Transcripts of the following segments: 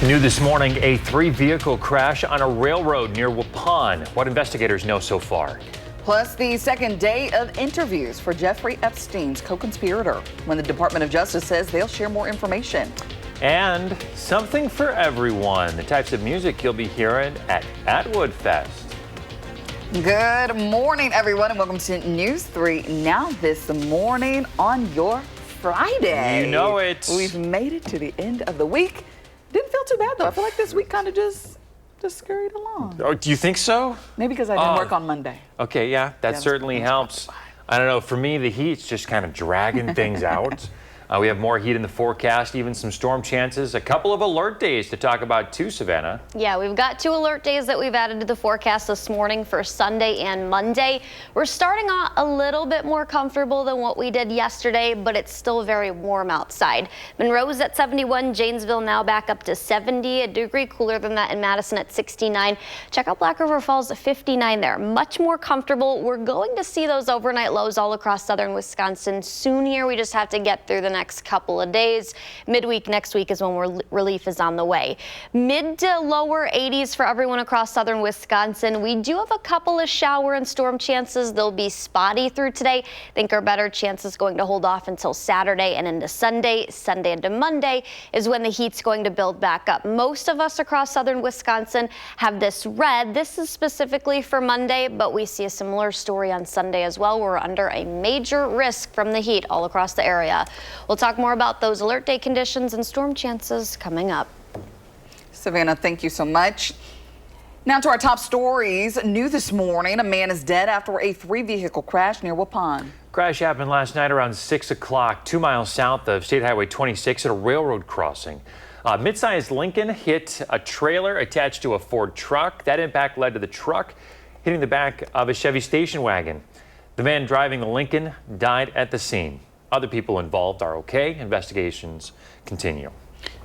New this morning, a three-vehicle crash on a railroad near Waupun. What investigators know so far. Plus, the second day of interviews for Jeffrey Epstein's co-conspirator, when the Department of Justice says they'll share more information. And something for everyone, the types of music you'll be hearing at Atwood Fest. Good morning, everyone, and welcome to News 3 Now This Morning on your Friday. You know it. We've made it to the end of the week. Didn't feel too bad, though. I feel like this week kind of just scurried along. Oh, do you think so? Maybe because I didn't work on Monday. Okay, yeah, that certainly helps. I don't know, for me, the heat's just kind of dragging things out. We have more heat in the forecast, even some storm chances. A couple of alert days to talk about too, Savannah. Yeah, we've got 2 alert days that we've added to the forecast this morning for Sunday and Monday. We're starting out a little bit more comfortable than what we did yesterday, but it's still very warm outside. Monroe's at 71, Janesville now back up to 70, a degree cooler than that in Madison at 69. Check out Black River Falls at 59 there. Much more comfortable. We're going to see those overnight lows all across southern Wisconsin soon here. We just have to get through the next couple of days. Midweek next week is when relief is on the way. Mid to lower 80s for everyone across southern Wisconsin. We do have a couple of shower and storm chances. They'll be spotty through today. I think our better chances going to hold off until Saturday and into Sunday. Sunday into Monday is when the heat's going to build back up. Most of us across southern Wisconsin have this red. This is specifically for Monday, but we see a similar story on Sunday as well. We're under a major risk from the heat all across the area. We'll talk more about those alert day conditions and storm chances coming up. Savannah, thank you so much. Now to our top stories. New this morning, a man is dead after a 3-vehicle crash near Waupun. Crash happened last night around 6 o'clock, 2 miles south of State Highway 26 at a railroad crossing. A mid-sized Lincoln hit a trailer attached to a Ford truck. That impact led to the truck hitting the back of a Chevy station wagon. The man driving the Lincoln died at the scene. Other people involved are okay. Investigations continue.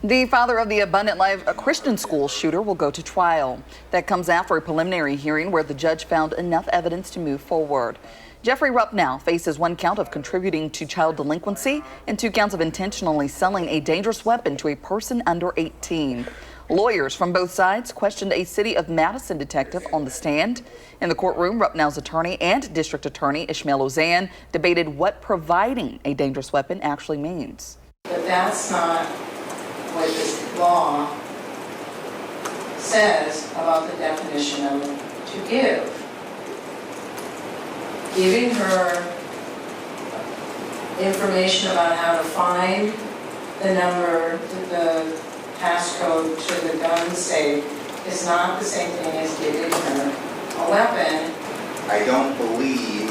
The father of the Abundant Life Christian School shooter will go to trial. That comes after a preliminary hearing where the judge found enough evidence to move forward. Jeffrey Rupp now faces 1 count of contributing to child delinquency and 2 counts of intentionally selling a dangerous weapon to a person under 18. Lawyers from both sides questioned a City of Madison detective on the stand. In the courtroom, Ruppnell's attorney and district attorney Ishmael Ozan debated what providing a dangerous weapon actually means. But that's not what this law says about the definition of to give. Giving her information about how to find the number, the passcode to the gun safe is not the same thing as giving her a weapon. I don't believe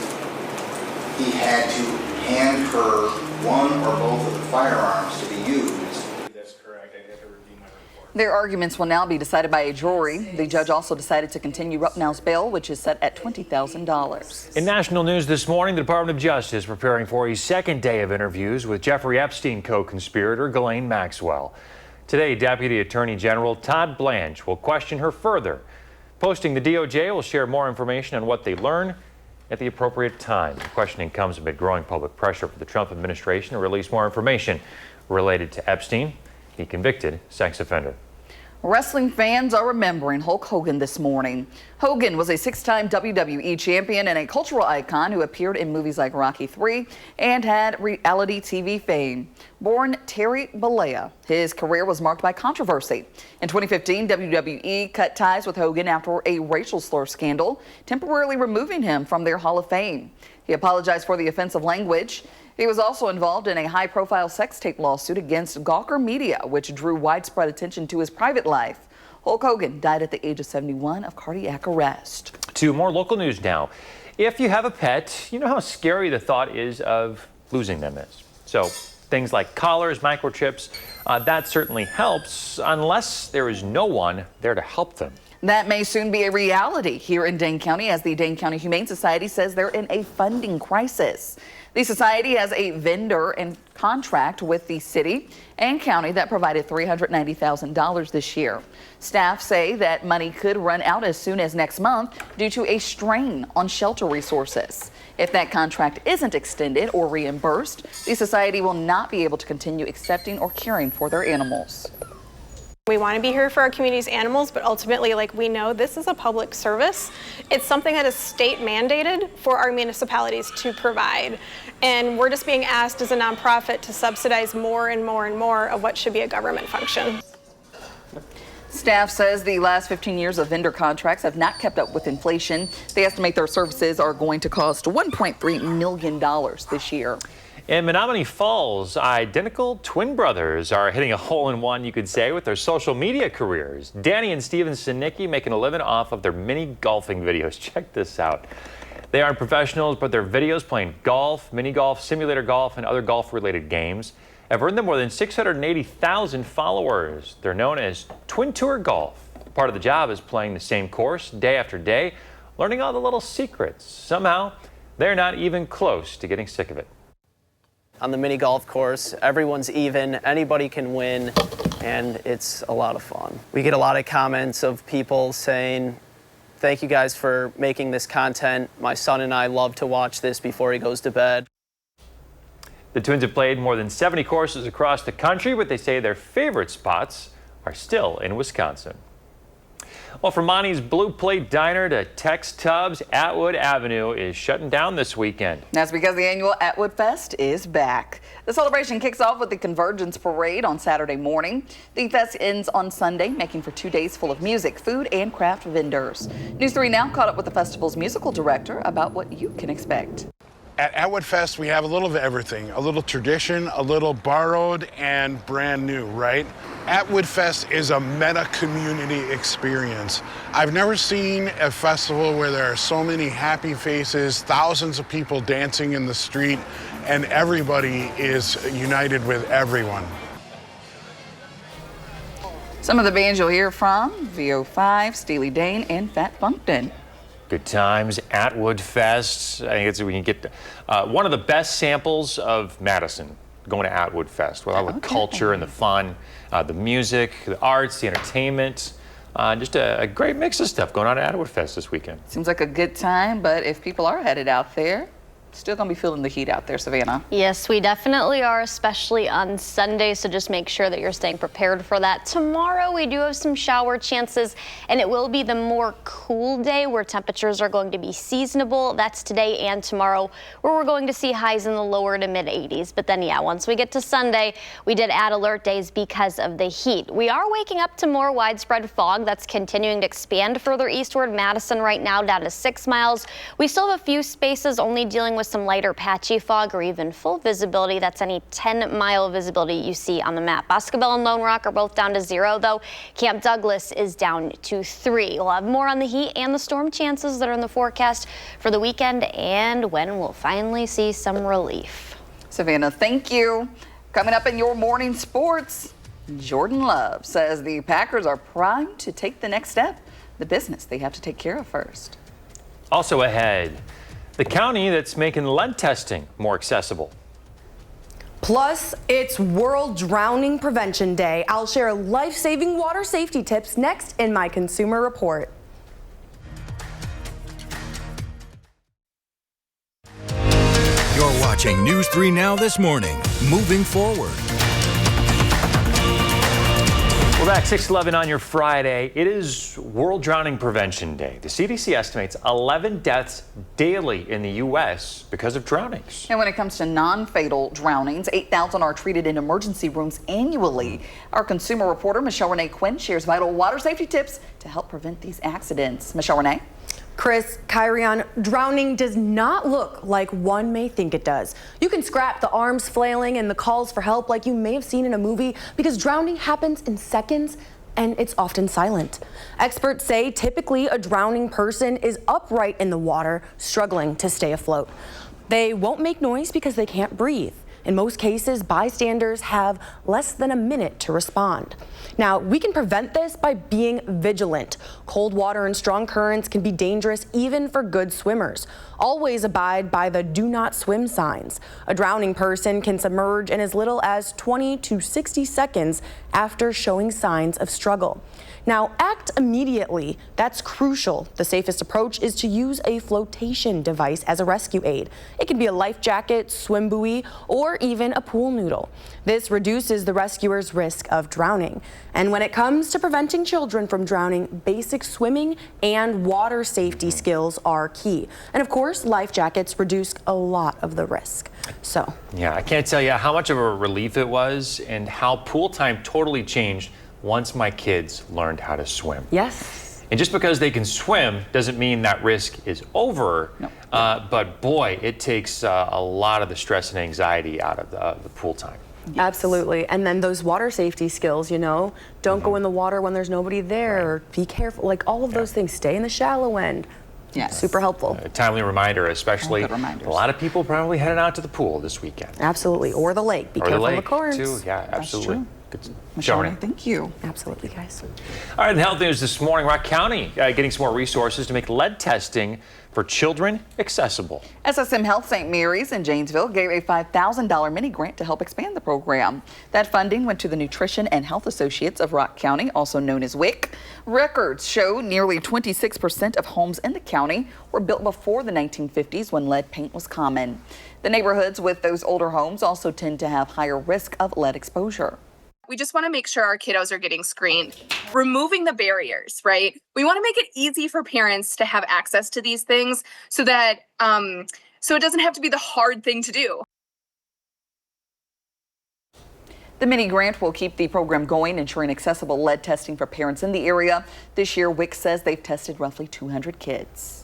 he had to hand her one or both of the firearms to be used. That's correct. I had to review my report. Their arguments will now be decided by a jury. The judge also decided to continue Ruppnell's bail, which is set at $20,000. In national news this morning, the Department of Justice preparing for a second day of interviews with Jeffrey Epstein co-conspirator Ghislaine Maxwell. Today, Deputy Attorney General Todd Blanche will question her further. Posting the DOJ will share more information on what they learn at the appropriate time. The questioning comes amid growing public pressure for the Trump administration to release more information related to Epstein, the convicted sex offender. Wrestling fans are remembering Hulk Hogan this morning. Hogan was a 6-time WWE champion and a cultural icon who appeared in movies like Rocky III and had reality TV fame. Born Terry Bollea, his career was marked by controversy. In 2015, WWE cut ties with Hogan after a racial slur scandal, temporarily removing him from their Hall of Fame. He apologized for the offensive language. He was also involved in a high-profile sex tape lawsuit against Gawker Media, which drew widespread attention to his private life. Hulk Hogan died at the age of 71 of cardiac arrest. To more local news now. If you have a pet, you know how scary the thought is of losing them is. So things like collars, microchips, that certainly helps unless there is no one there to help them. That may soon be a reality here in Dane County as the Dane County Humane Society says they're in a funding crisis. The society has a vendor and contract with the city and county that provided $390,000 this year. Staff say that money could run out as soon as next month due to a strain on shelter resources. If that contract isn't extended or reimbursed, the society will not be able to continue accepting or caring for their animals. We want to be here for our community's animals, but ultimately, like, we know this is a public service. It's something that is state mandated for our municipalities to provide. And we're just being asked as a nonprofit to subsidize more and more and more of what should be a government function. Staff says the last 15 years of vendor contracts have not kept up with inflation. They estimate their services are going to cost $1.3 million this year. In Menominee Falls, identical twin brothers are hitting a hole-in-one, you could say, with their social media careers. Danny and Steven Sinicki making a living off of their mini golfing videos. Check this out. They aren't professionals, but their videos playing golf, mini golf, simulator golf, and other golf-related games have earned them more than 680,000 followers. They're known as Twin Tour Golf. Part of the job is playing the same course day after day, learning all the little secrets. Somehow, they're not even close to getting sick of it. On the mini golf course, everyone's even, anybody can win, and it's a lot of fun. We get a lot of comments of people saying, thank you guys for making this content. My son and I love to watch this before he goes to bed. The twins have played more than 70 courses across the country, but they say their favorite spots are still in Wisconsin. Well, from Monty's Blue Plate Diner to Tex Tubbs, Atwood Avenue is shutting down this weekend. That's because the annual Atwood Fest is back. The celebration kicks off with the Convergence Parade on Saturday morning. The fest ends on Sunday, making for 2 days full of music, food, and craft vendors. News 3 Now caught up with the festival's musical director about what you can expect. At Atwood Fest, we have a little of everything, a little tradition, a little borrowed, and brand new, right? Atwood Fest is a meta community experience. I've never seen a festival where there are so many happy faces, thousands of people dancing in the street, and everybody is united with everyone. Some of the bands you'll hear from: VO5, Steely Dan, and Fat Funkton. Good times, Atwood Fest. I think we can get one of the best samples of Madison going to Atwood Fest with all the culture and the fun, the music, the arts, the entertainment. Just a great mix of stuff going on at Atwood Fest this weekend. Seems like a good time, but if people are headed out there, still gonna be feeling the heat out there, Savannah. Yes, we definitely are, especially on Sunday, so just make sure that you're staying prepared for that. Tomorrow we do have some shower chances, and it will be the more cool day where temperatures are going to be seasonable. That's today and tomorrow, where we're going to see highs in the lower to mid 80s. But then, yeah, once we get to Sunday, we did add alert days because of the heat. We are waking up to more widespread fog that's continuing to expand further eastward. Madison right now down to 6 miles. We still have a few spaces only dealing with some lighter patchy fog or even full visibility. That's any 10-mile visibility you see on the map. Boscobel and Lone Rock are both down to 0, though. Camp Douglas is down to 3. We'll have more on the heat and the storm chances that are in the forecast for the weekend and when we'll finally see some relief. Savannah, thank you. Coming up in your morning sports, Jordan Love says the Packers are primed to take the next step, the business they have to take care of first. Also ahead, the county that's making lead testing more accessible. Plus, it's World Drowning Prevention Day. I'll share life-saving water safety tips next in my Consumer Report. You're watching News 3 Now this morning. Moving forward. We're back 6:11 on your Friday. It is World Drowning Prevention Day. The CDC estimates 11 deaths daily in the U.S. because of drownings. And when it comes to non-fatal drownings, 8,000 are treated in emergency rooms annually. Our consumer reporter, Michelle Renee Quinn, shares vital water safety tips to help prevent these accidents. Michelle Renee? Chris, Kyrion, drowning does not look like one may think it does. You can scrap the arms flailing and the calls for help like you may have seen in a movie because drowning happens in seconds and it's often silent. Experts say typically a drowning person is upright in the water, struggling to stay afloat. They won't make noise because they can't breathe. In most cases, bystanders have less than a minute to respond. Now, we can prevent this by being vigilant. Cold water and strong currents can be dangerous even for good swimmers. Always abide by the do not swim signs. A drowning person can submerge in as little as 20 to 60 seconds after showing signs of struggle. Now, act immediately. That's crucial. The safest approach is to use a flotation device as a rescue aid. It can be a life jacket, swim buoy, or or even a pool noodle. This reduces the rescuer's risk of drowning. And when it comes to preventing children from drowning, basic swimming and water safety skills are key. And of course, life jackets reduce a lot of the risk. So, yeah, I can't tell you how much of a relief it was and how pool time totally changed once my kids learned how to swim. yes. And just because they can swim doesn't mean that risk is over. No. But boy, it takes a lot of the stress and anxiety out of the pool time. Yes. Absolutely. And then those water safety skills, you know, don't go in the water when there's nobody there, or be careful, like all of those things. Stay in the shallow end. Yes. Super helpful. A timely reminder, especially Good reminders. a lot of people probably heading out to the pool this weekend. Absolutely. Or the lake. Be Or the careful lake, of the currents. too. Yeah, absolutely. true. Good Michelle, showing. thank you. Absolutely, guys. All right, the health news this morning. Rock County getting some more resources to make lead testing for children accessible. SSM Health St. Mary's in Janesville gave a $5,000 mini grant to help expand the program. That funding went to the Nutrition and Health Associates of Rock County, also known as WIC. Records show nearly 26% of homes in the county were built before the 1950s when lead paint was common. The neighborhoods with those older homes also tend to have higher risk of lead exposure. We just want to make sure our kiddos are getting screened. Removing the barriers, right? We want to make it easy for parents to have access to these things so that so it doesn't have to be the hard thing to do. The mini grant will keep the program going, ensuring accessible lead testing for parents in the area. This year, WIC says they've tested roughly 200 kids.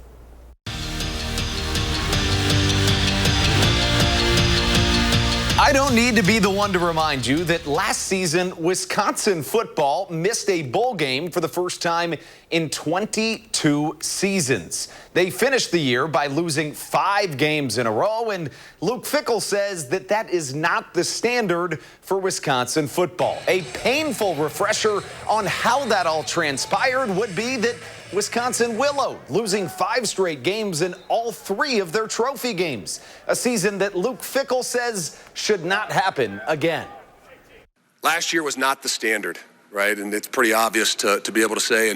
I don't need to be the one to remind you that last season, Wisconsin football missed a bowl game for the first time in 22 seasons. They finished the year by losing 5 games in a row, and Luke Fickell says that that is not the standard for Wisconsin football. A painful refresher on how that all transpired would be that Wisconsin willowed, losing 5 straight games in all 3 of their trophy games. A season that Luke Fickell says should not happen again. Last year was not the standard, right? And it's pretty obvious to be able to say.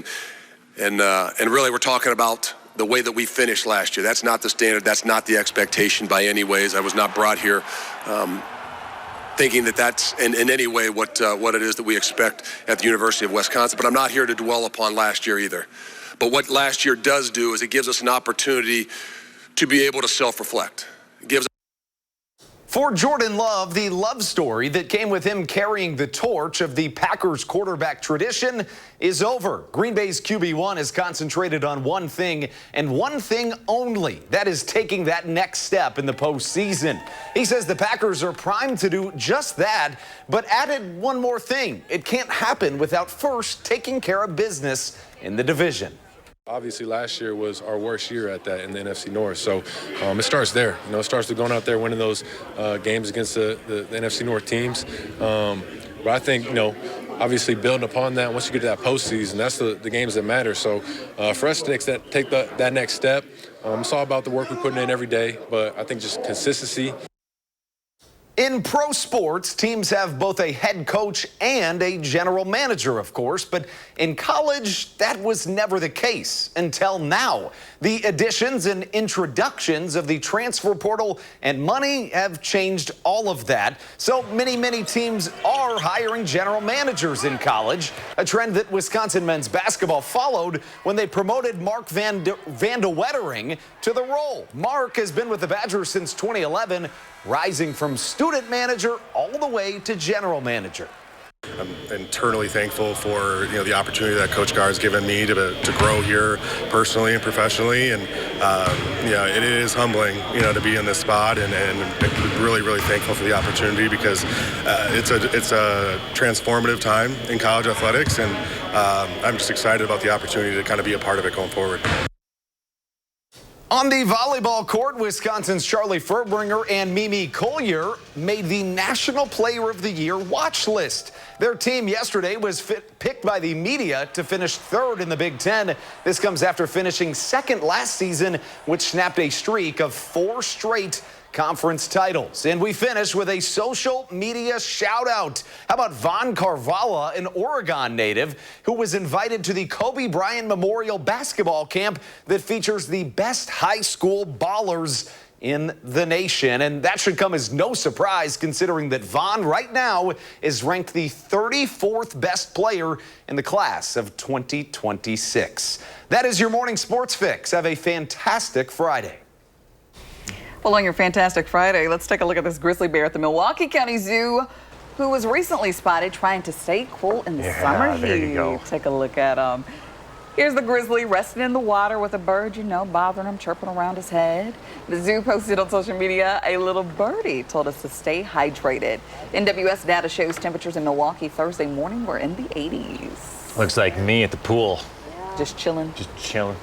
And really, we're talking about the way that we finished last year. That's not the standard. That's not the expectation by any ways. I was not brought here thinking that that's in any way what it is that we expect at the University of Wisconsin. But I'm not here to dwell upon last year either. But what last year does do is it gives us an opportunity to be able to self-reflect. It gives. For Jordan Love, the love story that came with him carrying the torch of the Packers quarterback tradition is over. Green Bay's QB1 is concentrated on one thing and one thing only. That is taking that next step in the postseason. He says the Packers are primed to do just that, but added one more thing. It can't happen without first taking care of business in the division. Obviously, last year was our worst year at that in the NFC North. So it starts there. You know, it starts with going out there, winning those games against the NFC North teams. But I think, you know, obviously building upon that, once you get to that postseason, that's the games that matter. So for us to take that next step, it's all about the work we're putting in every day. But I think just consistency. In pro sports, teams have both a head coach and a general manager, of course, but in college, that was never the case until now. The additions and introductions of the transfer portal and money have changed all of that. So many teams are hiring general managers in college, a trend that Wisconsin men's basketball followed when they promoted Mark Van de Wettering to the role. Mark has been with the Badgers since 2011, rising from student manager all the way to general manager. I'm eternally thankful for the opportunity that Coach Gar has given me to grow here personally and professionally, and it is humbling to be in this spot, and really thankful for the opportunity because it's a transformative time in college athletics, and I'm just excited about the opportunity to kind of be a part of it going forward. On the volleyball court, Wisconsin's Charlie Furbringer and Mimi Collier made the National Player of the Year watch list. Their team yesterday was picked by the media to finish 3rd in the Big Ten. This comes after finishing 2nd last season, which snapped a streak of 4 straight conference titles. And we finish with a social media shout out. How about Von Carvalho, an Oregon native who was invited to the Kobe Bryant Memorial Basketball Camp that features the best high school ballers in the nation. And that should come as no surprise considering that Vaughn right now is ranked the 34th best player in the class of 2026. That is your morning sports fix. Have a fantastic Friday. Well, on your fantastic Friday, let's take a look at this grizzly bear at the Milwaukee County Zoo, who was recently spotted trying to stay cool in the summer heat. There you go. Take a look at him. Here's the grizzly resting in the water with a bird, bothering him, chirping around his head. The zoo posted on social media, a little birdie told us to stay hydrated. NWS data shows temperatures in Milwaukee Thursday morning were in the 80s. Looks like me at the pool. Just chilling. Just chilling.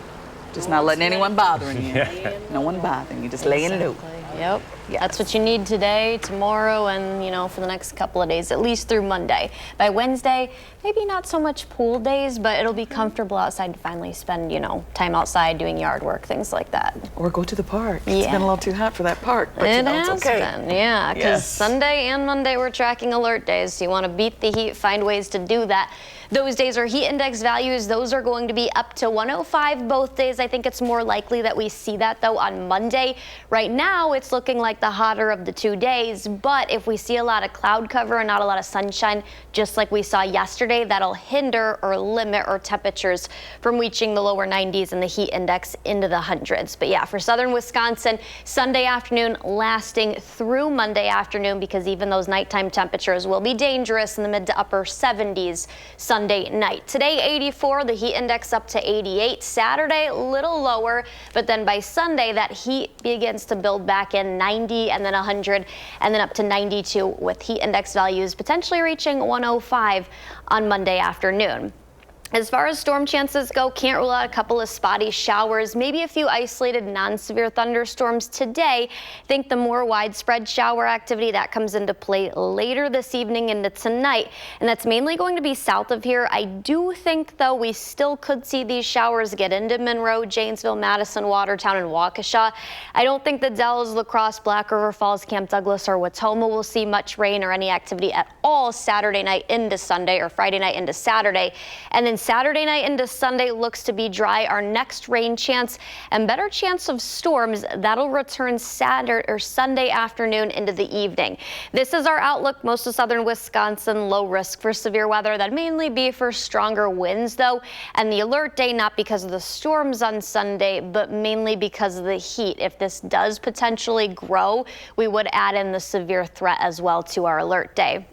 Just not letting anyone bothering you. Yeah. No one bothering you, just laying low. Yep. Yes. That's what you need today, tomorrow, and for the next couple of days, at least through Monday. By Wednesday, maybe not so much pool days, but it'll be comfortable outside to finally spend, time outside doing yard work, things like that. Or go to the park. Yeah. It's been a little too hot for that park, but It it's has okay. been, yeah, because Yes. Sunday and Monday we're tracking alert days. So you want to beat the heat, find ways to do that. Those days are heat index values. Those are going to be up to 105 both days. I think it's more likely that we see that, though, on Monday. Right now, it's looking like the hotter of the 2 days. But if we see a lot of cloud cover and not a lot of sunshine, just like we saw yesterday, that'll hinder or limit our temperatures from reaching the lower 90s and the heat index into the hundreds. But yeah, for southern Wisconsin, Sunday afternoon lasting through Monday afternoon, because even those nighttime temperatures will be dangerous in the mid to upper 70s Sunday night. Today, 84, the heat index up to 88. Saturday, a little lower, but then by Sunday, that heat begins to build back in 90 and then 100 and then up to 92 with heat index values potentially reaching 105 on Monday afternoon. As far as storm chances go, can't rule out a couple of spotty showers, maybe a few isolated non-severe thunderstorms today. Think the more widespread shower activity that comes into play later this evening into tonight, and that's mainly going to be south of here. I do think, though, we still could see these showers get into Monroe, Janesville, Madison, Watertown, and Waukesha. I don't think the Dells, La Crosse, Black River Falls, Camp Douglas, or Watoma will see much rain or any activity at all Saturday night into Sunday, or Friday night into Saturday. And then Saturday night into Sunday looks to be dry. Our next rain chance and better chance of storms, that'll return Saturday or Sunday afternoon into the evening. This is our outlook. Most of southern Wisconsin, low risk for severe weather. That'd mainly be for stronger winds, though. And the alert day, not because of the storms on Sunday, but mainly because of the heat. If this does potentially grow, we would add in the severe threat as well to our alert day.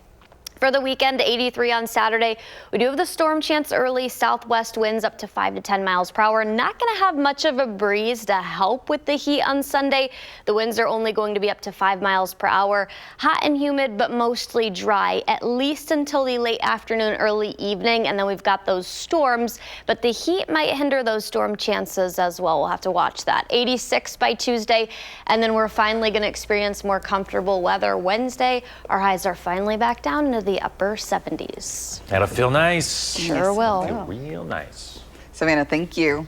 For the weekend, 83 on Saturday. We do have the storm chance early, southwest winds up to 5 to 10 miles per hour. Not going to have much of a breeze to help with the heat on Sunday. The winds are only going to be up to 5 miles per hour. Hot and humid, but mostly dry, at least until the late afternoon, early evening. And then we've got those storms, but the heat might hinder those storm chances as well. We'll have to watch that. 86 by Tuesday, and then we're finally going to experience more comfortable weather Wednesday. Our highs are finally back down into the upper 70s. That'll feel nice. Sure will. Feel real nice. Savannah, thank you.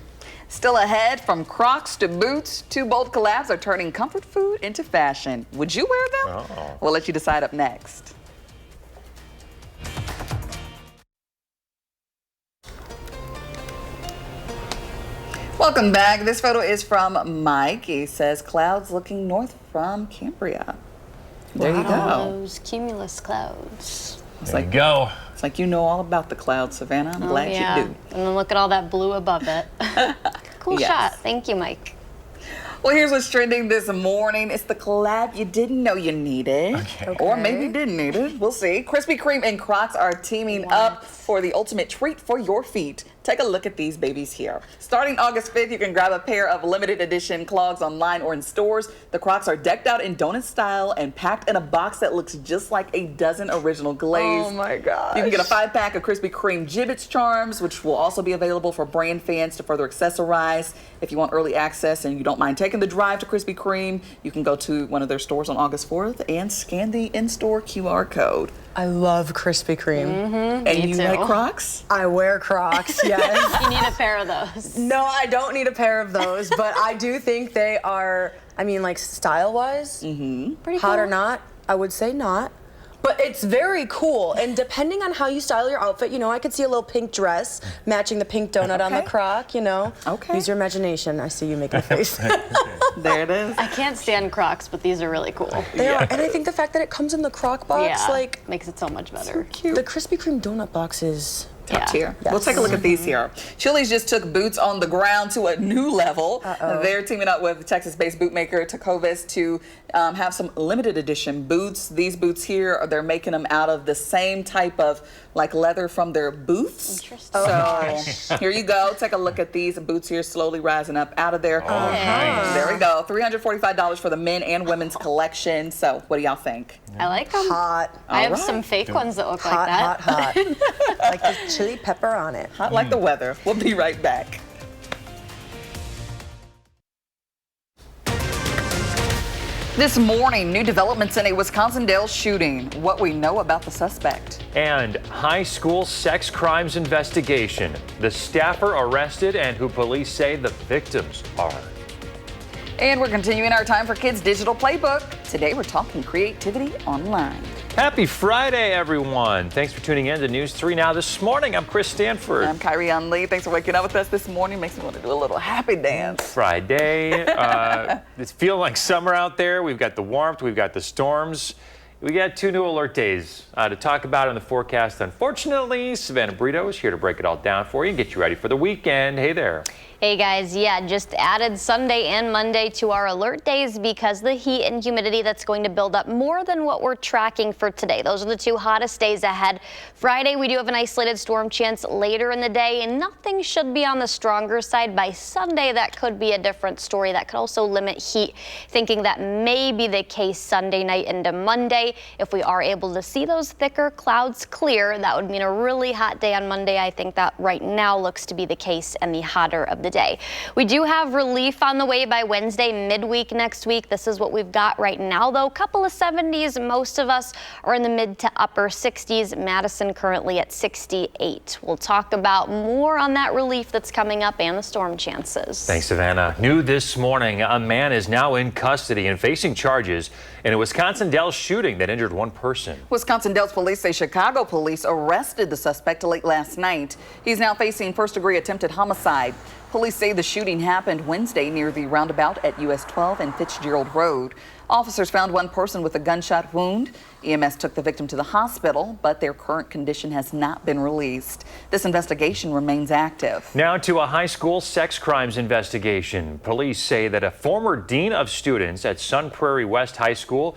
Still ahead, from Crocs to boots, two bold collabs are turning comfort food into fashion. Would you wear them? Oh. We'll let you decide up next. Welcome back. This photo is from Mike. He says clouds looking north from Cambria. There you go. Those cumulus clouds. There you go. It's like you know all about the clouds, Savannah. I'm glad yeah. you do. And then look at all that blue above it. Cool Yes. shot. Thank you, Mike. Well, here's what's trending this morning. It's the collab you didn't know you needed. Okay. Or maybe didn't need it. We'll see. Krispy Kreme and Crocs are teaming up for the ultimate treat for your feet. Take a look at these babies here. Starting August 5th, you can grab a pair of limited edition clogs online or in stores. The Crocs are decked out in donut style and packed in a box that looks just like a dozen original glaze. Oh my gosh. You can get a 5-pack of Krispy Kreme Gibbets charms, which will also be available for brand fans to further accessorize. If you want early access and you don't mind taking the drive to Krispy Kreme, you can go to one of their stores on August 4th and scan the in-store QR code. I love Krispy Kreme. And you like Crocs? I wear Crocs, yes. You need a pair of those. No, I don't need a pair of those, but I do think they are, I mean, like style-wise, Pretty hot cool. or not, I would say not. But it's very cool, and depending on how you style your outfit, you know, I could see a little pink dress matching the pink donut on the croc, you know. Okay. Use your imagination. I see you making a face. There it is. I can't stand Crocs, but these are really cool. They are, and I think the fact that it comes in the croc box, like, makes it so much better. so cute. The Krispy Kreme donut box is top tier. Yes. We'll take a look at these here. Chili's just took boots on the ground to a new level. They're teaming up with Texas-based bootmaker Tecovas to have some limited edition boots. These boots here, they're making them out of the same type of like leather from their boots. Interesting. So here you go. Take a look at these boots here, slowly rising up out of there. Nice. There we go. $345 for the men and women's collection. So what do y'all think? I like them. hot. I have some fake ones that look Hot, like that. hot, hot. Like the chili pepper on it. Hot like the weather. We'll be right back. This morning, new developments in a Wisconsin Dells shooting. What we know about the suspect. And high school sex crimes investigation. The staffer arrested and who police say the victims are. And we're continuing our Time for Kids digital playbook. Today we're talking creativity online. Happy Friday, everyone. Thanks for tuning in to News 3 Now this morning. I'm Chris Stanford. I'm Kyrie Lee. Thanks for waking up with us this morning. Makes me want to do a little happy dance. Friday. It's feeling like summer out there. We've got the warmth. We've got the storms. We got 2 new alert days to talk about in the forecast. Unfortunately, Savannah Brito is here to break it all down for you and get you ready for the weekend. Hey there. Hey guys, just added Sunday and Monday to our alert days because the heat and humidity that's going to build up more than what we're tracking for today. Those are the 2 hottest days ahead. Friday, we do have an isolated storm chance later in the day, and nothing should be on the stronger side. By Sunday, that could be a different story. That could also limit heat, thinking that may be the case Sunday night into Monday. If we are able to see those thicker clouds clear, that would mean a really hot day on Monday. I think that right now looks to be the case and the hotter of the day. We do have relief on the way by Wednesday, midweek next week. This is what we've got right now, though. A couple of 70s. Most of us are in the mid to upper 60s. Madison currently at 68. We'll talk about more on that relief that's coming up and the storm chances. Thanks, Savannah. New this morning, a man is now in custody and facing charges in a Wisconsin Dells shooting that injured 1 person. Wisconsin Dells police say Chicago police arrested the suspect late last night. He's now facing first-degree attempted homicide. Police say the shooting happened Wednesday near the roundabout at US 12 and Fitzgerald Road. Officers found 1 person with a gunshot wound. EMS took the victim to the hospital, but their current condition has not been released. This investigation remains active. Now to a high school sex crimes investigation. Police say that a former dean of students at Sun Prairie West High School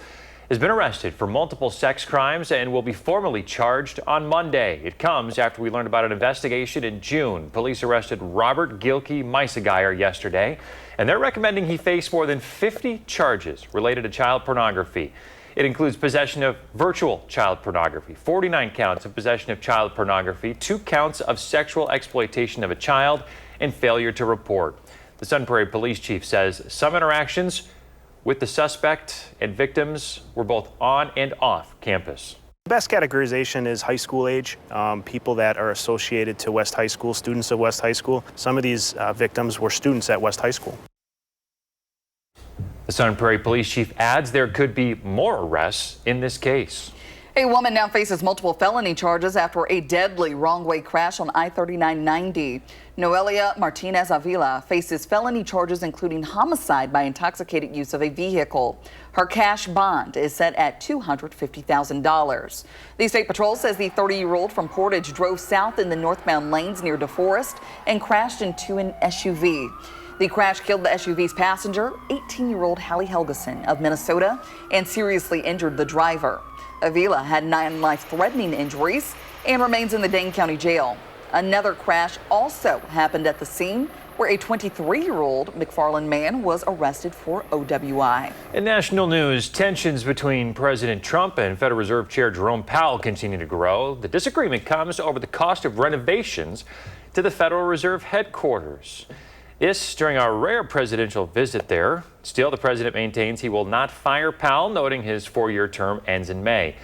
has been arrested for multiple sex crimes and will be formally charged on Monday. It comes after we learned about an investigation in June. Police arrested Robert Gilkey Meisegeier yesterday, and they're recommending he face more than 50 charges related to child pornography. It includes possession of virtual child pornography, 49 counts of possession of child pornography, 2 counts of sexual exploitation of a child, and failure to report. The Sun Prairie Police Chief says some interactions with the suspect and victims were both on and off campus. The best categorization is high school age, people that are associated to West High School, students of West High School. Some of these victims were students at West High School. The Sun Prairie Police Chief adds there could be more arrests in this case. A woman now faces multiple felony charges after a deadly wrong-way crash on I-3990. Noelia Martinez Avila faces felony charges including homicide by intoxicated use of a vehicle. Her cash bond is set at $250,000. The State Patrol says the 30-year-old from Portage drove south in the northbound lanes near DeForest and crashed into an SUV. The crash killed the SUV's passenger, 18-year-old Hallie Helgeson of Minnesota, and seriously injured the driver. Avila had 9 life-threatening injuries and remains in the Dane County Jail. Another crash also happened at the scene where a 23-year-old McFarland man was arrested for OWI. In national news, tensions between President Trump and Federal Reserve Chair Jerome Powell continue to grow. The disagreement comes over the cost of renovations to the Federal Reserve headquarters. This during a rare presidential visit there. Still, the president maintains he will not fire Powell, noting his 4-year term ends in May.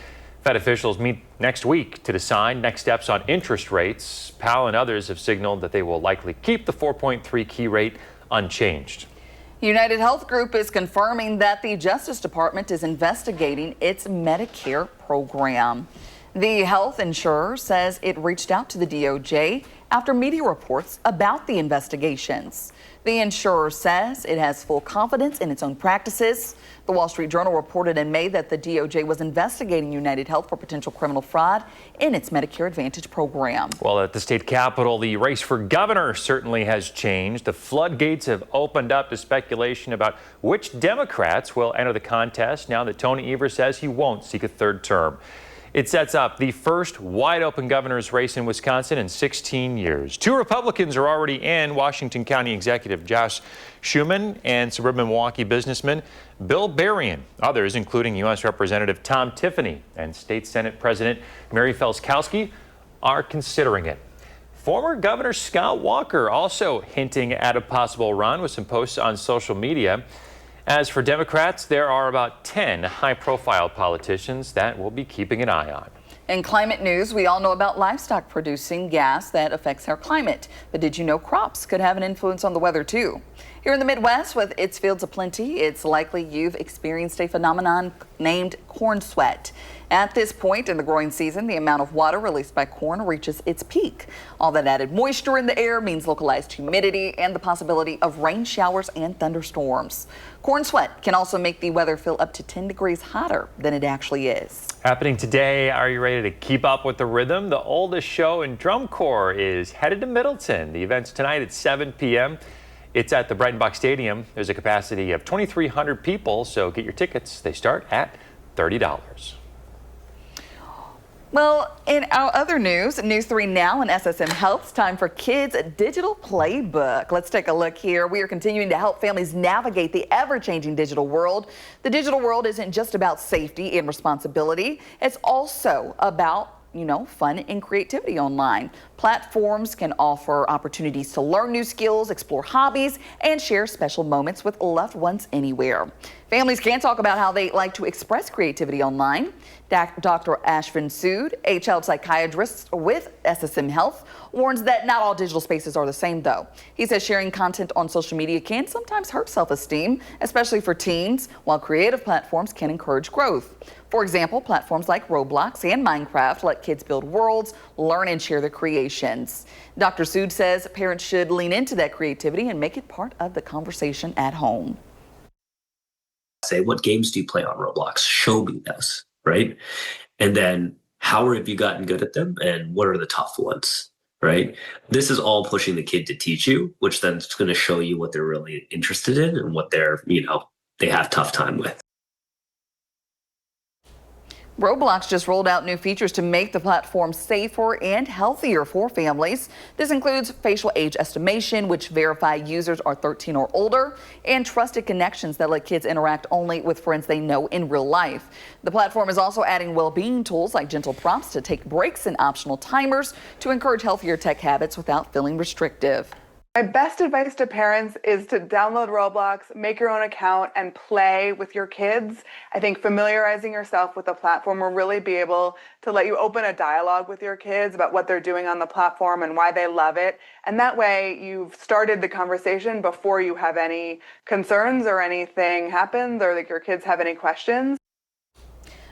Fed officials meet next week to decide next steps on interest rates. Powell and others have signaled that they will likely keep the 4.3 key rate unchanged. United Health Group is confirming that the Justice Department is investigating its Medicare program. The health insurer says it reached out to the DOJ after media reports about the investigations. The insurer says it has full confidence in its own practices. The Wall Street Journal reported in May that the DOJ was investigating United Health for potential criminal fraud in its Medicare Advantage program. Well, at the state capitol, the race for governor certainly has changed. The floodgates have opened up to speculation about which Democrats will enter the contest now that Tony Evers says he won't seek a third term. It sets up the first wide-open governor's race in Wisconsin in 16 years. Two Republicans are already in: Washington County Executive Josh Schumann and suburban Milwaukee businessman Bill Berrien. Others, including U.S. Representative Tom Tiffany and State Senate President Mary Felskowski, are considering it. Former Governor Scott Walker also hinting at a possible run with some posts on social media. As for Democrats, there are about 10 high-profile politicians that we'll be keeping an eye on. In climate news, we all know about livestock producing gas that affects our climate. But did you know crops could have an influence on the weather too? Here in the Midwest, with its fields of plenty, it's likely you've experienced a phenomenon named corn sweat. At this point in the growing season, the amount of water released by corn reaches its peak. All that added moisture in the air means localized humidity and the possibility of rain showers and thunderstorms. Corn sweat can also make the weather feel up to 10 degrees hotter than it actually is. Happening today, are you ready to keep up with the rhythm? The oldest show in drum corps is headed to Middleton. The event's tonight at 7 p.m. It's at the Breitenbach Stadium. There's a capacity of 2,300 people, so get your tickets. They start at $30. Well, in our other news, News 3 Now and SSM Health's time for Kids Digital Playbook. Let's take a look here. We are continuing to help families navigate the ever-changing digital world. The digital world isn't just about safety and responsibility. It's also about fun and creativity online. Platforms can offer opportunities to learn new skills, explore hobbies, and share special moments with loved ones anywhere. Families can talk about how they like to express creativity online. Dr. Ashvin Sood, a child psychiatrist with SSM Health, warns that not all digital spaces are the same, though. He says sharing content on social media can sometimes hurt self-esteem, especially for teens, while creative platforms can encourage growth. For example, platforms like Roblox and Minecraft let kids build worlds, learn, and share their creations. Dr. Sood says parents should lean into that creativity and make it part of the conversation at home. Say, what games do you play on Roblox? Show me those, right? And then how have you gotten good at them? And what are the tough ones, right? This is all pushing the kid to teach you, which then is going to show you what they're really interested in and what they're, they have tough time with. Roblox just rolled out new features to make the platform safer and healthier for families. This includes facial age estimation, which verify users are 13 or older, and trusted connections that let kids interact only with friends they know in real life. The platform is also adding well-being tools like gentle prompts to take breaks and optional timers to encourage healthier tech habits without feeling restrictive. My best advice to parents is to download Roblox, make your own account, and play with your kids. I think familiarizing yourself with the platform will really be able to let you open a dialogue with your kids about what they're doing on the platform and why they love it. And that way you've started the conversation before you have any concerns or anything happens or like your kids have any questions.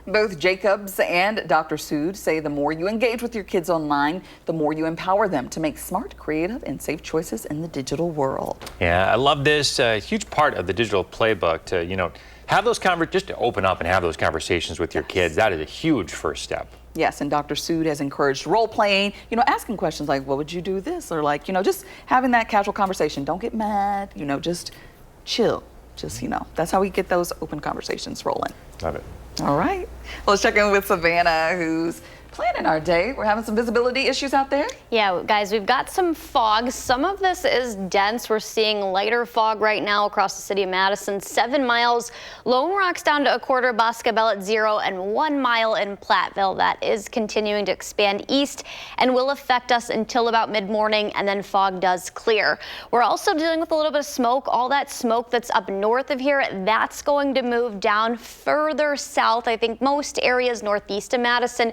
Both Jacobs and Dr. Sood say the more you engage with your kids online, the more you empower them to make smart, creative, and safe choices in the digital world. Yeah, I love this. A huge part of the digital playbook to, have those just to open up and have those conversations with your kids. That is a huge first step. Yes, and Dr. Sood has encouraged role playing, asking questions like, what would you do this? Or like, just having that casual conversation. Don't get mad, just chill. Just, that's how we get those open conversations rolling. Love it. All right. Well, let's check in with Savannah, who's planning our day. We're having some visibility issues out there. Yeah, guys, we've got some fog. Some of this is dense. We're seeing lighter fog right now across the city of Madison. 7 miles. Lone Rock's down to a quarter. Boscobel at 0 and 1 mile in Platteville. That is continuing to expand east and will affect us until about mid-morning, and then fog does clear. We're also dealing with a little bit of smoke. All that smoke that's up north of here, that's going to move down further south. I think most areas northeast of Madison.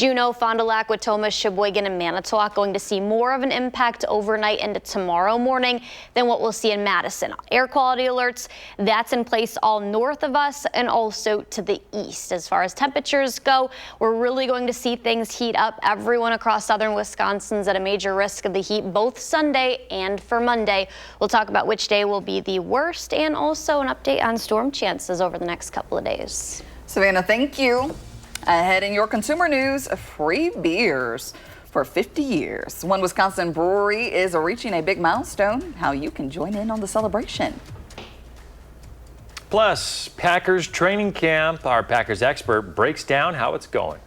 Juneau, Fond du Lac, Watoma, Sheboygan, and Manitowoc going to see more of an impact overnight into tomorrow morning than what we'll see in Madison. Air quality alerts, that's in place all north of us and also to the east. As far as temperatures go, we're really going to see things heat up. Everyone across southern Wisconsin's at a major risk of the heat both Sunday and for Monday. We'll talk about which day will be the worst and also an update on storm chances over the next couple of days. Savannah, thank you. Ahead in your consumer news, free beers for 50 years. One Wisconsin brewery is reaching a big milestone. How you can join in on the celebration. Plus, Packers training camp. Our Packers expert breaks down how it's going.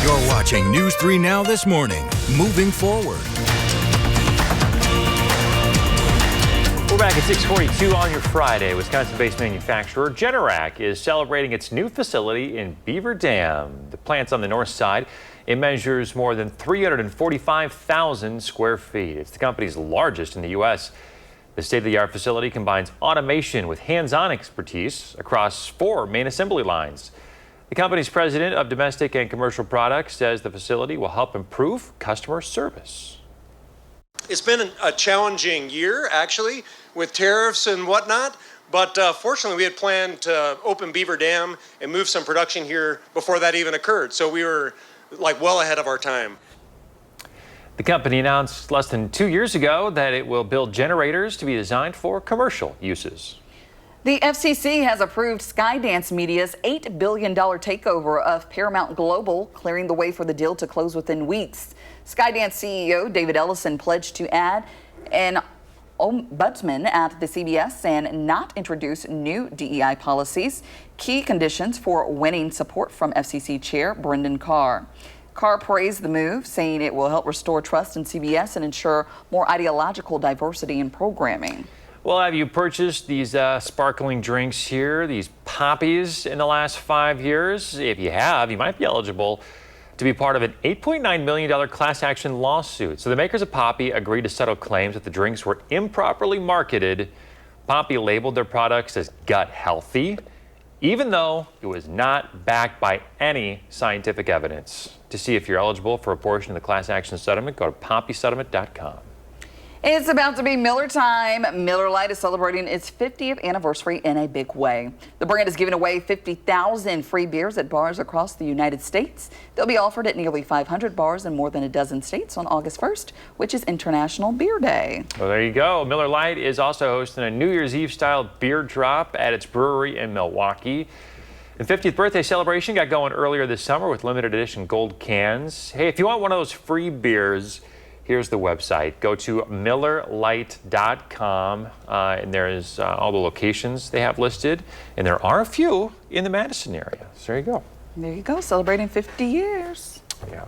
You're watching News 3 Now this morning. Moving forward. We're back at 6:42 on your Friday. Wisconsin-based manufacturer Generac is celebrating its new facility in Beaver Dam. The plant's on the north side. It measures more than 345,000 square feet. It's the company's largest in the U.S. The state-of-the-art facility combines automation with hands-on expertise across 4 main assembly lines. The company's president of domestic and commercial products says the facility will help improve customer service. It's been a challenging year, actually, with tariffs and whatnot. But fortunately, we had planned to open Beaver Dam and move some production here before that even occurred. So we were well ahead of our time. The company announced less than 2 years ago that it will build generators to be designed for commercial uses. The FCC has approved Skydance Media's $8 billion takeover of Paramount Global, clearing the way for the deal to close within weeks. Skydance CEO David Ellison pledged to add an ombudsman at the CBS and not introduce new DEI policies, key conditions for winning support from FCC Chair Brendan Carr. Carr praised the move, saying it will help restore trust in CBS and ensure more ideological diversity in programming. Well, have you purchased these sparkling drinks here, these poppies, in the last 5 years? If you have, you might be eligible to be part of an $8.9 million class action lawsuit. So the makers of Poppy agreed to settle claims that the drinks were improperly marketed. Poppy labeled their products as gut healthy, even though it was not backed by any scientific evidence. To see if you're eligible for a portion of the class action settlement, go to poppysettlement.com. It's about to be Miller time. Miller Lite is celebrating its 50th anniversary in a big way. The brand is giving away 50,000 free beers at bars across the United States. They'll be offered at nearly 500 bars in more than a dozen states on August 1st, which is International Beer Day. Well, there you go. Miller Lite is also hosting a New Year's Eve style beer drop at its brewery in Milwaukee. The 50th birthday celebration got going earlier this summer with limited edition gold cans. Hey, if you want one of those free beers, here's the website. Go to millerlite.com, and there's all the locations they have listed, and there are a few in the Madison area. So there you go. There you go, celebrating 50 years. Yeah.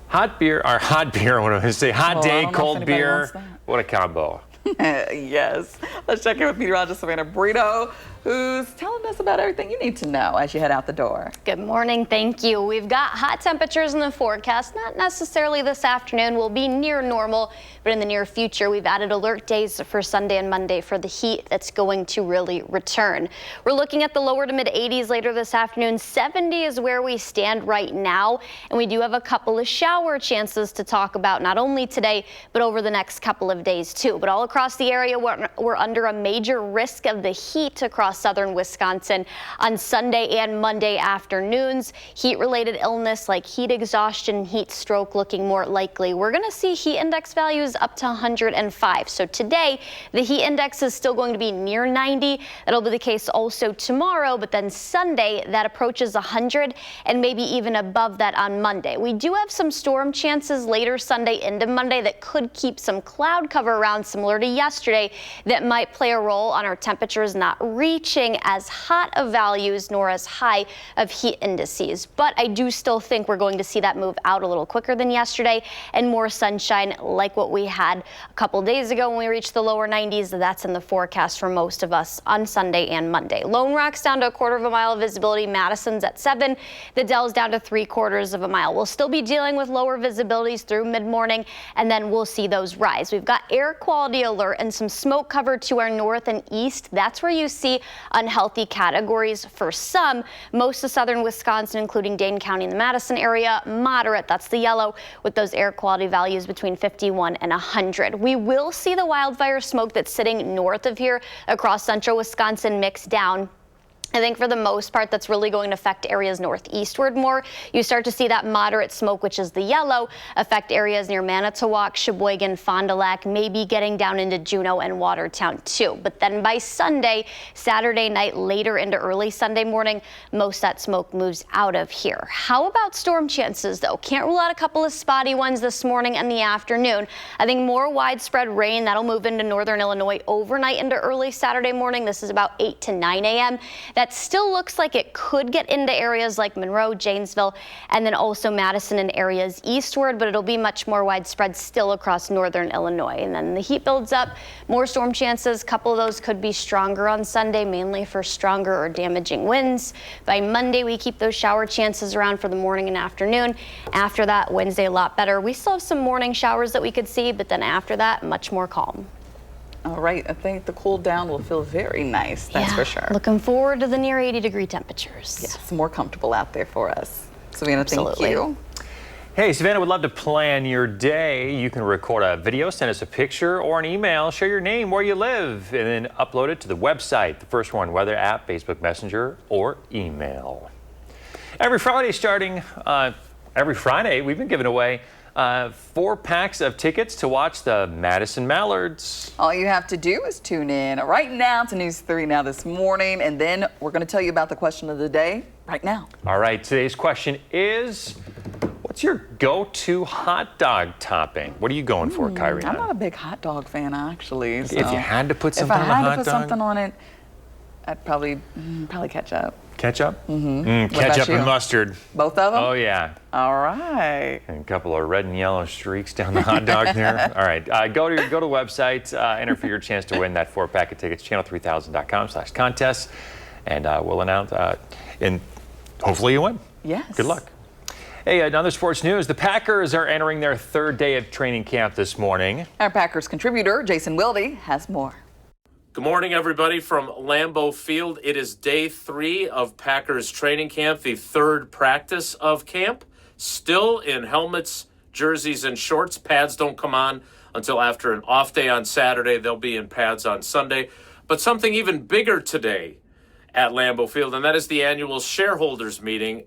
Hot beer, or hot beer, what do I say? Hot day, cold beer. What a combo. Yes. Let's check in with meteorologist Savannah Brito, who's telling us about everything you need to know as you head out the door. Good morning. Thank you. We've got hot temperatures in the forecast. Not necessarily this afternoon. We'll be near normal, but in the near future, we've added alert days for Sunday and Monday for the heat that's going to really return. We're looking at the lower to mid 80s later this afternoon. 70 is where we stand right now, and we do have a couple of shower chances to talk about, not only today, but over the next couple of days too. But all across the area, we're under a major risk of the heat across southern Wisconsin on Sunday and Monday afternoons. Heat-related illness like heat exhaustion, heat stroke looking more likely. We're going to see heat index values up to 105. So today, the heat index is still going to be near 90. That'll be the case also tomorrow, but then Sunday, that approaches 100 and maybe even above that on Monday. We do have some storm chances later Sunday into Monday that could keep some cloud cover around, similar to yesterday, that might play a role on our temperatures not reaching as hot of values nor as high of heat indices. But I do still think we're going to see that move out a little quicker than yesterday and more sunshine like what we had a couple days ago when we reached the lower 90s. That's in the forecast for most of us on Sunday and Monday. Lone Rock's down to a quarter of a mile of visibility. Madison's at 7. The Del's down to 3/4 of a mile. We'll still be dealing with lower visibilities through mid-morning, and then we'll see those rise. We've got air quality alert and some smoke cover to our north and east. That's where you see unhealthy categories for some. Most of southern Wisconsin, including Dane County and the Madison area, moderate, that's the yellow, with those air quality values between 51 and 100. We will see the wildfire smoke that's sitting north of here across central Wisconsin mix down. I think for the most part, that's really going to affect areas northeastward more. You start to see that moderate smoke, which is the yellow, affect areas near Manitowoc, Sheboygan, Fond du Lac, maybe getting down into Juneau and Watertown too. But then by Sunday, Saturday night, later into early Sunday morning, most of that smoke moves out of here. How about storm chances though? Can't rule out a couple of spotty ones this morning and the afternoon. I think more widespread rain that'll move into northern Illinois overnight into early Saturday morning. This is about 8 to 9 a.m. That still looks like it could get into areas like Monroe, Janesville, and then also Madison and areas eastward, but it'll be much more widespread still across northern Illinois. And then the heat builds up, more storm chances. A couple of those could be stronger on Sunday, mainly for stronger or damaging winds. By Monday, we keep those shower chances around for the morning and afternoon. After that, Wednesday, a lot better. We still have some morning showers that we could see, but then after that, much more calm. All right, I think the cool down will feel very nice, that's for sure. Looking forward to the near 80-degree temperatures. Yes, more comfortable out there for us. Savannah, Absolutely. thank you. Hey, Savannah would love to plan your day. You can record a video, send us a picture or an email, share your name, where you live, and then upload it to the website. The first one, weather app, Facebook Messenger, or email. Every Friday we've been giving away 4 packs of tickets to watch the Madison Mallards. All you have to do is tune in right now to News 3 Now this morning, and then we're going to tell you about the question of the day right now. All right, today's question is, what's your go-to hot dog topping? What are you going for, Kyrie? I'm not a big hot dog fan, actually. So if you had to put something on a hot dog? If I had to put something on it, I'd probably ketchup. Ketchup? Mm-hmm. Ketchup and mustard. Both of them? Oh, yeah. All right. And a couple of red and yellow streaks down the hot dog there. All right. Go to the website, enter for your chance to win that 4-pack of tickets, channel3000.com/contests, and we'll announce, and hopefully you win. Yes. Good luck. Hey, another sports news. The Packers are entering their 3rd day of training camp this morning. Our Packers contributor, Jason Wilde, has more. Good morning, everybody, from Lambeau Field. It is day 3 of Packers training camp, the 3rd practice of camp. Still in helmets, jerseys, and shorts. Pads don't come on until after an off day on Saturday. They'll be in pads on Sunday. But something even bigger today at Lambeau Field, and that is the annual shareholders meeting.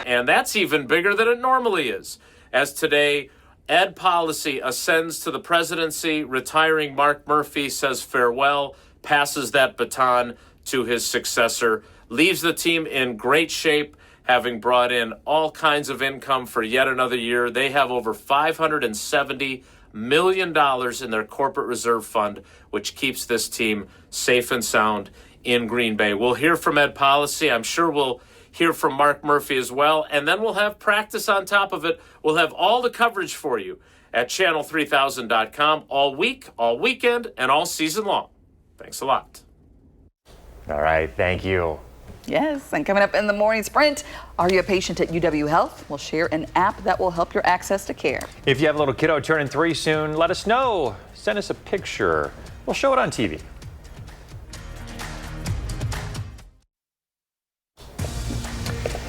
And that's even bigger than it normally is, as today Ed Policy ascends to the presidency. Retiring Mark Murphy says farewell, passes that baton to his successor, leaves the team in great shape, having brought in all kinds of income for yet another year. They have over $570 million in their corporate reserve fund, which keeps this team safe and sound in Green Bay. We'll hear from Ed Policy. I'm sure we'll hear from Mark Murphy as well, and then we'll have practice on top of it. We'll have all the coverage for you at channel3000.com all week, all weekend, and all season long. Thanks a lot. All right, thank you. Yes, and coming up in the morning sprint, are you a patient at UW Health? We'll share an app that will help your access to care. If you have a little kiddo turning 3 soon, let us know. Send us a picture. We'll show it on TV.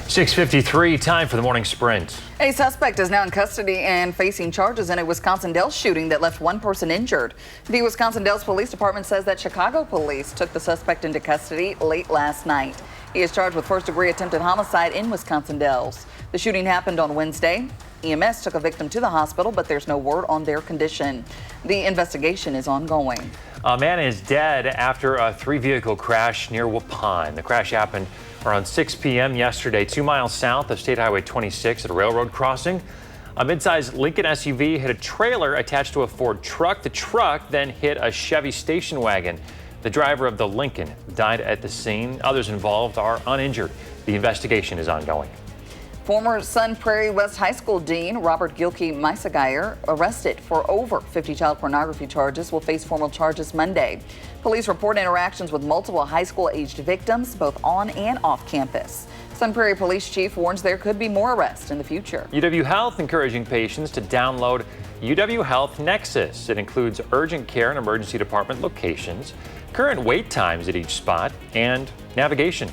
.6:53, time for the morning sprint. A suspect is now in custody and facing charges in a Wisconsin Dells shooting that left 1 person injured. The Wisconsin Dells Police Department says that Chicago police took the suspect into custody late last night. He is charged with first-degree attempted homicide in Wisconsin Dells. The shooting happened on Wednesday. EMS took a victim to the hospital, but there's no word on their condition. The investigation is ongoing. A man is dead after a 3-vehicle crash near Waupun. The crash happened around 6 p.m. yesterday, 2 miles south of State Highway 26 at a railroad crossing. A midsize Lincoln SUV hit a trailer attached to a Ford truck. The truck then hit a Chevy station wagon. The driver of the Lincoln died at the scene. Others involved are uninjured. The investigation is ongoing. Former Sun Prairie West High School Dean Robert Gilkey Meisegeier, arrested for over 50 child pornography charges, will face formal charges Monday. Police report interactions with multiple high school-aged victims, both on and off campus. Sun Prairie Police Chief warns there could be more arrests in the future. UW Health encouraging patients to download UW Health Nexus. It includes urgent care and emergency department locations, current wait times at each spot, and navigation.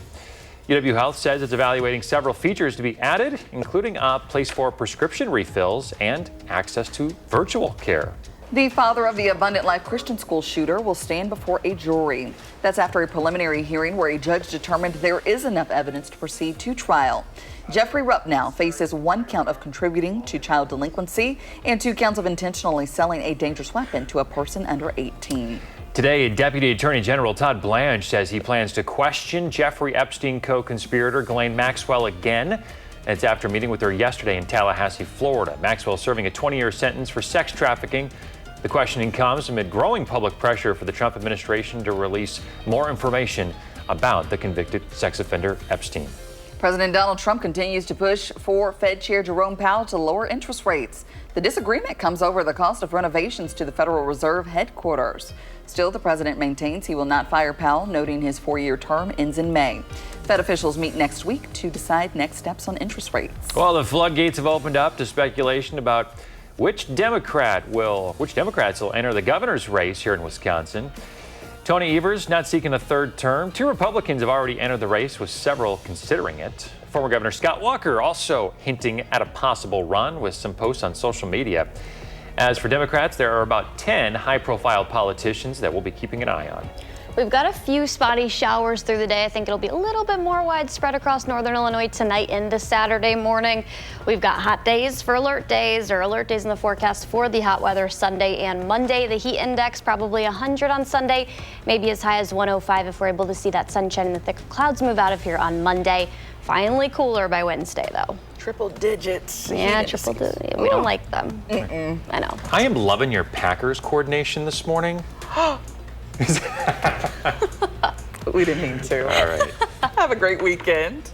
UW Health says it's evaluating several features to be added, including a place for prescription refills and access to virtual care. The father of the Abundant Life Christian School shooter will stand before a jury. That's after a preliminary hearing where a judge determined there is enough evidence to proceed to trial. Jeffrey Rupp now faces 1 count of contributing to child delinquency and 2 counts of intentionally selling a dangerous weapon to a person under 18. Today, Deputy Attorney General Todd Blanche says he plans to question Jeffrey Epstein co-conspirator Ghislaine Maxwell again. It's after meeting with her yesterday in Tallahassee, Florida. Maxwell serving a 20-year sentence for sex trafficking. The questioning comes amid growing public pressure for the Trump administration to release more information about the convicted sex offender Epstein. President Donald Trump continues to push for Fed Chair Jerome Powell to lower interest rates. The disagreement comes over the cost of renovations to the Federal Reserve headquarters. Still, the president maintains he will not fire Powell, noting his 4-year term ends in May. Fed officials meet next week to decide next steps on interest rates. Well, the floodgates have opened up to speculation about which Democrats will enter the governor's race here in Wisconsin. Tony Evers not seeking a 3rd term. 2 Republicans have already entered the race, with several considering it. Former Governor Scott Walker also hinting at a possible run with some posts on social media. As for Democrats, there are about 10 high-profile politicians that we'll be keeping an eye on. We've got a few spotty showers through the day. I think it'll be a little bit more widespread across northern Illinois tonight into Saturday morning. We've got hot days for alert days, or alert days in the forecast for the hot weather Sunday and Monday. The heat index probably 100 on Sunday, maybe as high as 105 if we're able to see that sunshine and the thicker clouds move out of here on Monday. Finally cooler by Wednesday, though. Triple digits. Yeah, triple digits. We don't like them. I know. I am loving your Packers coordination this morning. We didn't mean to. All right. Have a great weekend.